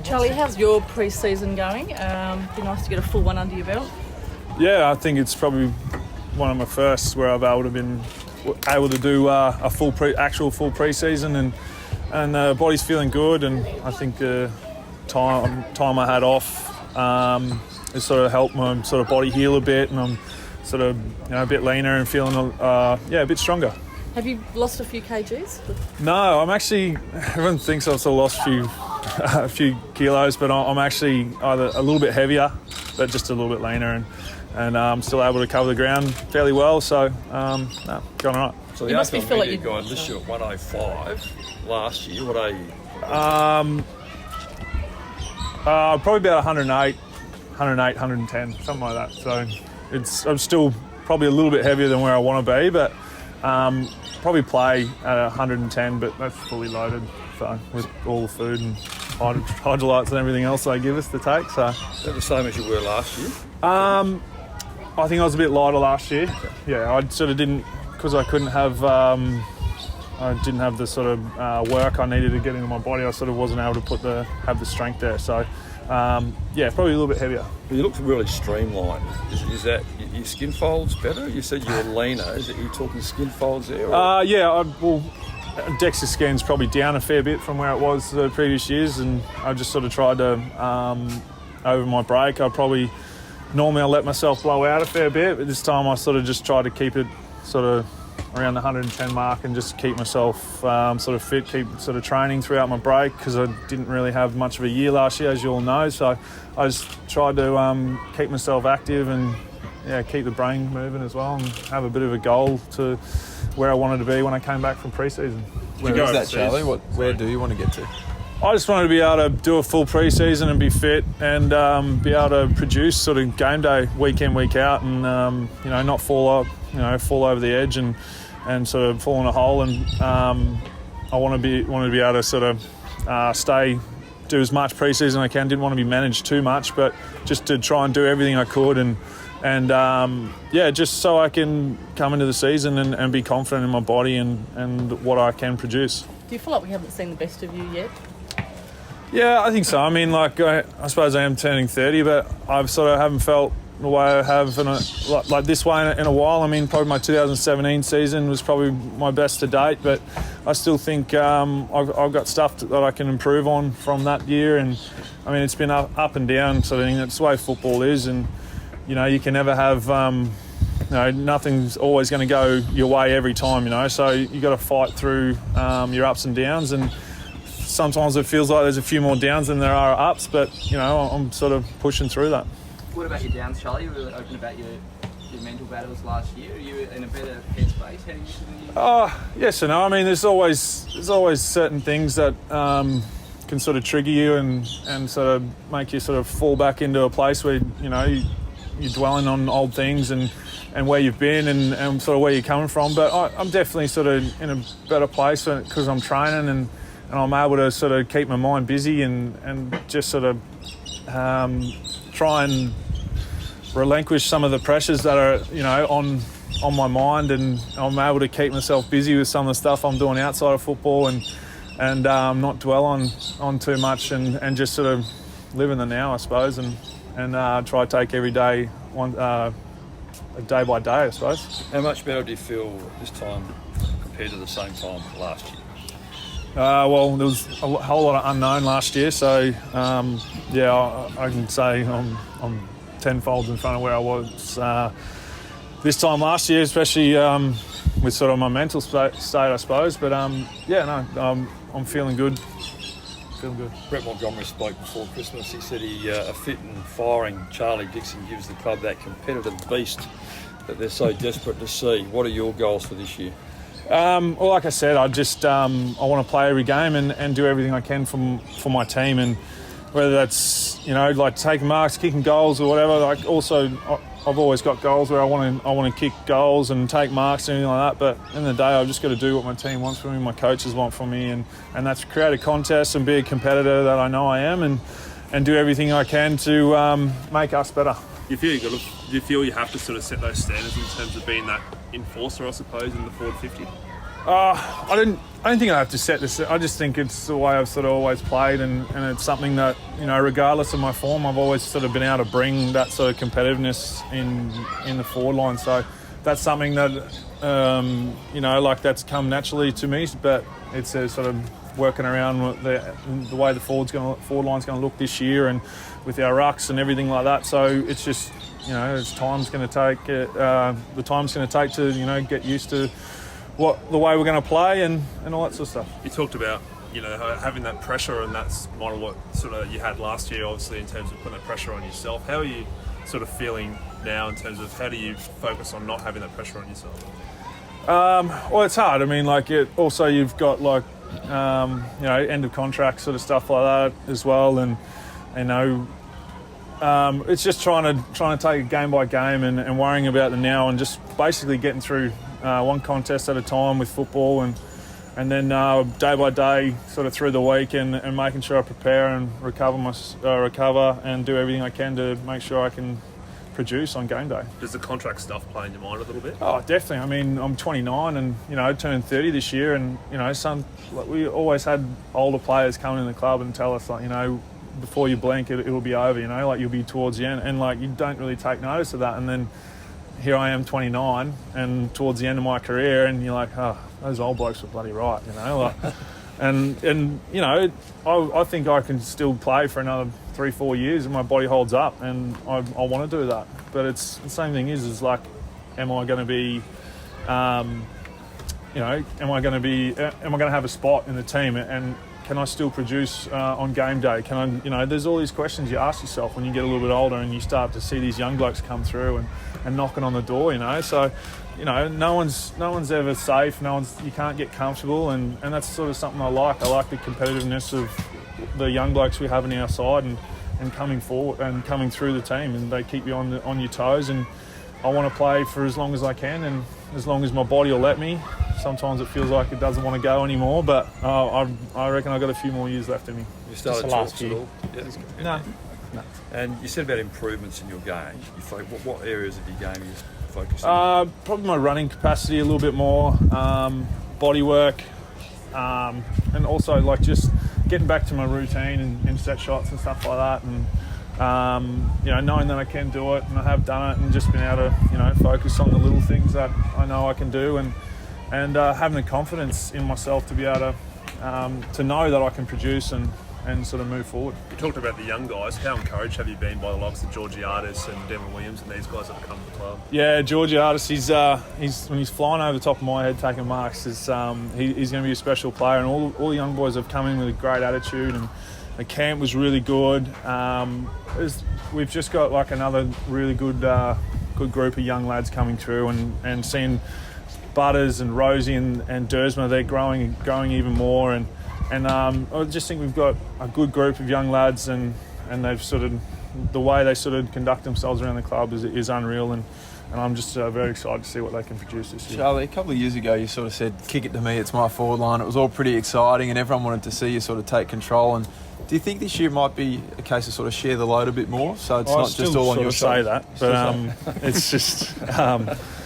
Charlie, how's your pre-season going? Be nice to get a full one under your belt. Yeah, I think it's probably one of my first where I've able to do a actual full pre-season, and the body's feeling good, and I think the time I had off has sort of helped my sort of body heal a bit, and I'm sort of a bit leaner and feeling a bit stronger. Have you lost a few kgs? No, everyone thinks I've sort of lost a few kilos, but I'm actually either a little bit heavier, but just a little bit leaner, and I'm still able to cover the ground fairly well, so going all right. So the Arsenal media guide lists you at 105 last year. What are you? Probably about 108, 110, something like that. So I'm still probably a little bit heavier than where I want to be, but probably play at 110, but that's fully loaded. So with all the food and hydrolytes and everything else they give us to take. So Is that the same as you were last year? I think I was a bit lighter last year. Okay. Yeah, I sort of didn't, because I couldn't have. I didn't have the sort of work I needed to get into my body. I sort of wasn't able to have the strength there. So, probably a little bit heavier. Well, you look really streamlined. Is that your skin folds better? You said you were leaner. Is it you talking skin folds there? DEXA's skin's probably down a fair bit from where it was the previous years, and I just sort of tried to, over my break, normally I let myself blow out a fair bit, but this time I sort of just tried to keep it sort of around the 110 mark and just keep myself sort of fit, keep sort of training throughout my break, because I didn't really have much of a year last year, as you all know. So I just tried to keep myself active and keep the brain moving as well, and have a bit of a goal to where I wanted to be when I came back from pre-season. Where is that, Charlie? Where do you want to get to? I just wanted to be able to do a full pre-season and be fit, and be able to produce sort of game day, week in, week out, and not fall over the edge and sort of fall in a hole. And I wanted to be able to sort of do as much pre-season as I can. Didn't want to be managed too much, but just to try and do everything I could, and just so I can come into the season and be confident in my body and what I can produce. Do you feel like we haven't seen the best of you yet? Yeah, I think so. I mean, I suppose I am turning 30, but I sort of haven't felt the way I have like this way in a while. I mean, probably my 2017 season was probably my best to date, but I still think I've got stuff that I can improve on from that year. And I mean, it's been up and down sort of thing. That's the way football is, and you can never have nothing's always going to go your way every time. So you got to fight through your ups and downs, and sometimes it feels like there's a few more downs than there are ups, but I'm sort of pushing through that. What about your downs, Charlie? You were really open about your mental battles last year. Are you in a better headspace heading into the new year? Yes and no. I mean, there's always certain things that can sort of trigger you and sort of make you sort of fall back into a place where you're dwelling on old things and where you've been and sort of where you're coming from. But I'm definitely sort of in a better place because I'm training and I'm able to sort of keep my mind busy and just sort of try and relinquish some of the pressures that are on my mind, and I'm able to keep myself busy with some of the stuff I'm doing outside of football and not dwell on too much and just sort of live in the now, I suppose, and try to take every day day by day, I suppose. How much better do you feel this time compared to the same time last year? Well, there was a whole lot of unknown last year, so I can say I'm tenfold in front of where I was this time last year, especially with sort of my mental state, I suppose. But I'm feeling good. Brett Montgomery spoke before Christmas. He said a fit and firing Charlie Dixon gives the club that competitive beast that they're so desperate to see. What are your goals for this year? Well, like I said, I want to play every game and do everything I can for my team, and whether that's taking marks, kicking goals or whatever. I've always got goals where I want to kick goals and take marks and anything like that. But at the end of the day, I've just got to do what my team wants from me, my coaches want from me, and that's create a contest and be a competitor that I know I am, and do everything I can to make us better. Do you feel you have to sort of set those standards in terms of being that enforcer, I suppose, in the forward 50? I don't think I have to set this. I just think it's the way I've sort of always played, and it's something that, you know, regardless of my form, I've always sort of been able to bring that sort of competitiveness in the forward line. So that's something that, you know, like that's come naturally to me. But it's a sort of working around the way the forward line's going to look this year, and with our rucks and everything like that. So it's just, you know, the time's going to take to, you know, get used to the way we're going to play and all that sort of stuff. You talked about, you know, having that pressure, and that's kind of what sort of you had last year, obviously, in terms of putting that pressure on yourself. How are you sort of feeling now in terms of how do you focus on not having that pressure on yourself? Well, it's hard. I mean, like, also you've got, like, you know, end of contract sort of stuff like that as well, and you know, it's just trying to take it game by game and worrying about the now, and just basically getting through one contest at a time with football, and then day by day, sort of through the week, and making sure I prepare and recover and do everything I can to make sure I can produce on game day. Does the contract stuff play in your mind a little bit? Oh, definitely. I mean, I'm 29 and, you know, turned 30 this year, and, you know, we always had older players coming in the club and tell us, like, you know, before you blink, it'll be over, you know, like you'll be towards the end, and like you don't really take notice of that, and then here I am 29 and towards the end of my career, and you're like, oh, those old blokes were bloody right, you know, like, and you know, I think I can still play for another 3-4 years and my body holds up, and I want to do that. But it's the same thing is like, am I going to be, you know, am I going to have a spot in the team, and can I still produce on game day? Can I, you know, there's all these questions you ask yourself when you get a little bit older and you start to see these young blokes come through and knocking on the door, you know. So, you know, no one's ever safe. You can't get comfortable, and that's sort of something I like. I like the competitiveness of the young blokes we have on our side and coming forward and coming through the team, and they keep you on your toes. And I want to play for as long as I can, and as long as my body will let me. Sometimes it feels like it doesn't want to go anymore, but I reckon I've got a few more years left in me. You started talks at all? Yeah. No. And you said about improvements in your game. What areas of your game are you focusing on? Probably my running capacity a little bit more, body work, and also like just getting back to my routine and set shots and stuff like that, and you know, knowing that I can do it and I have done it, and just being able to, you know, focus on the little things that I know I can do, and having the confidence in myself to be able to know that I can produce and sort of move forward. You talked about the young guys. How encouraged have you been by the likes of Georgiadis and Devon Williams and these guys that have come to the club? Yeah, Georgiadis, he's when he's flying over the top of my head taking marks, he's going to be a special player, and all the young boys have come in with a great attitude, and the camp was really good. We've just got like another really good group of young lads coming through, and seeing Butters and Rosie and Dersma, they're growing even more, and I just think we've got a good group of young lads, and they've sort of, the way they sort of conduct themselves around the club is unreal, and I'm just very excited to see what they can produce this year. Charlie, a couple of years ago you sort of said, kick it to me, it's my forward line. It was all pretty exciting and everyone wanted to see you sort of take control. And do you think this year might be a case of sort of share the load a bit more, so it's not just all on your say shoulders? that, but it's just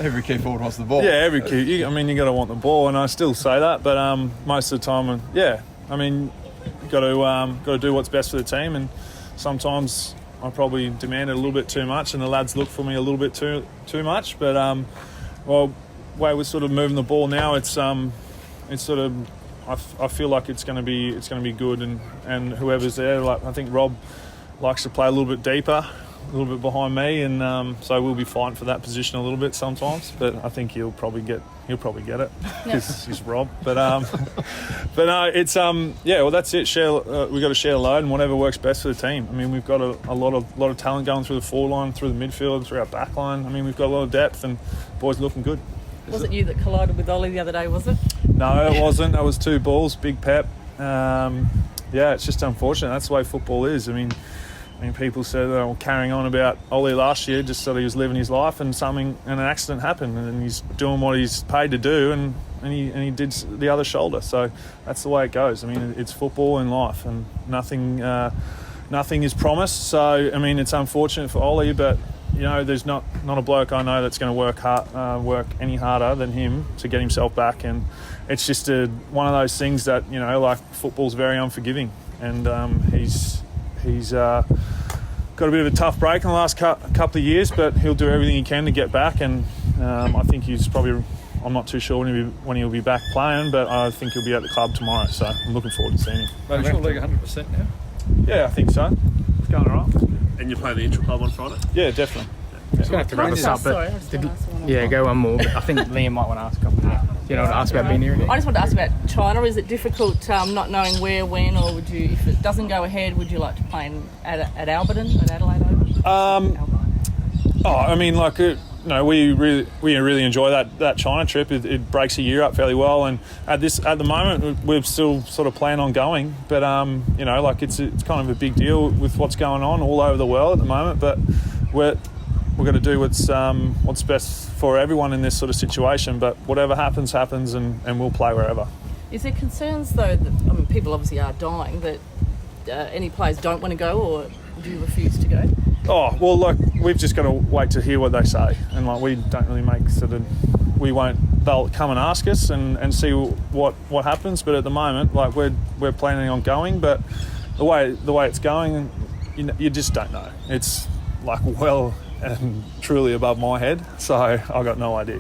every key forward wants the ball. Yeah, every key. I mean, you got to want the ball, and I still say that. But most of the time, yeah, I mean, you got to do what's best for the team, and sometimes I probably demand it a little bit too much, and the lads look for me a little bit too much. But well, way we're sort of moving the ball now, it's sort of, I feel like it's going to be good, and whoever's there, like I think Rob likes to play a little bit deeper, a little bit behind me, and so we'll be fighting for that position a little bit sometimes. But I think he'll probably get it because he's Rob. But no, it's yeah. Well, that's it. We got to share the load, and whatever works best for the team. I mean, we've got a lot of talent going through the forward line, through the midfield, through our back line. I mean, we've got a lot of depth, and boys looking good. Was it you that collided with Ollie the other day, was it? No, it wasn't. That was two balls, big pep. Yeah, it's just unfortunate. That's the way football is. I mean, people said they were carrying on about Ollie last year, just that he was living his life, and an accident happened, and he's doing what he's paid to do, and he did the other shoulder. So that's the way it goes. I mean, it's football and life, and nothing is promised. So I mean, it's unfortunate for Ollie, but there's not a bloke I know that's going to work any harder than him to get himself back, and it's just one of those things that like football's very unforgiving, and he's got a bit of a tough break in the last couple of years, but he'll do everything he can to get back, and I think I'm not too sure when he'll be back playing, but I think he'll be at the club tomorrow, so I'm looking forward to seeing him. Mate, is your leg 100% now? Yeah, I think so. It's going all right. And you're playing the intra club on Friday? Yeah, definitely. Just going to have to wrap this up, Sorry, I but just wanna ask one yeah, more. go one more. But I think Liam might want to ask a couple more. Do you know what to ask about being here? I just wanted to ask about China. Is it difficult not knowing where, when, or would you, if it doesn't go ahead, would you like to play at Alberton, at Adelaide Oval? I mean, we really enjoy that China trip. It breaks a year up fairly well, and at the moment we're still sort of planning on going. But it's kind of a big deal with what's going on all over the world at the moment. But we're going to do what's best for everyone in this sort of situation. But whatever happens, and we'll play wherever. Is there concerns though that people obviously are dying that any players don't want to go, or do you refuse to go? Oh, well, we've just got to wait to hear what they say. And, we don't really make they'll come and ask us and see what happens. But at the moment, we're planning on going. But the way it's going, you just don't know. It's, well and truly above my head. So I've got no idea.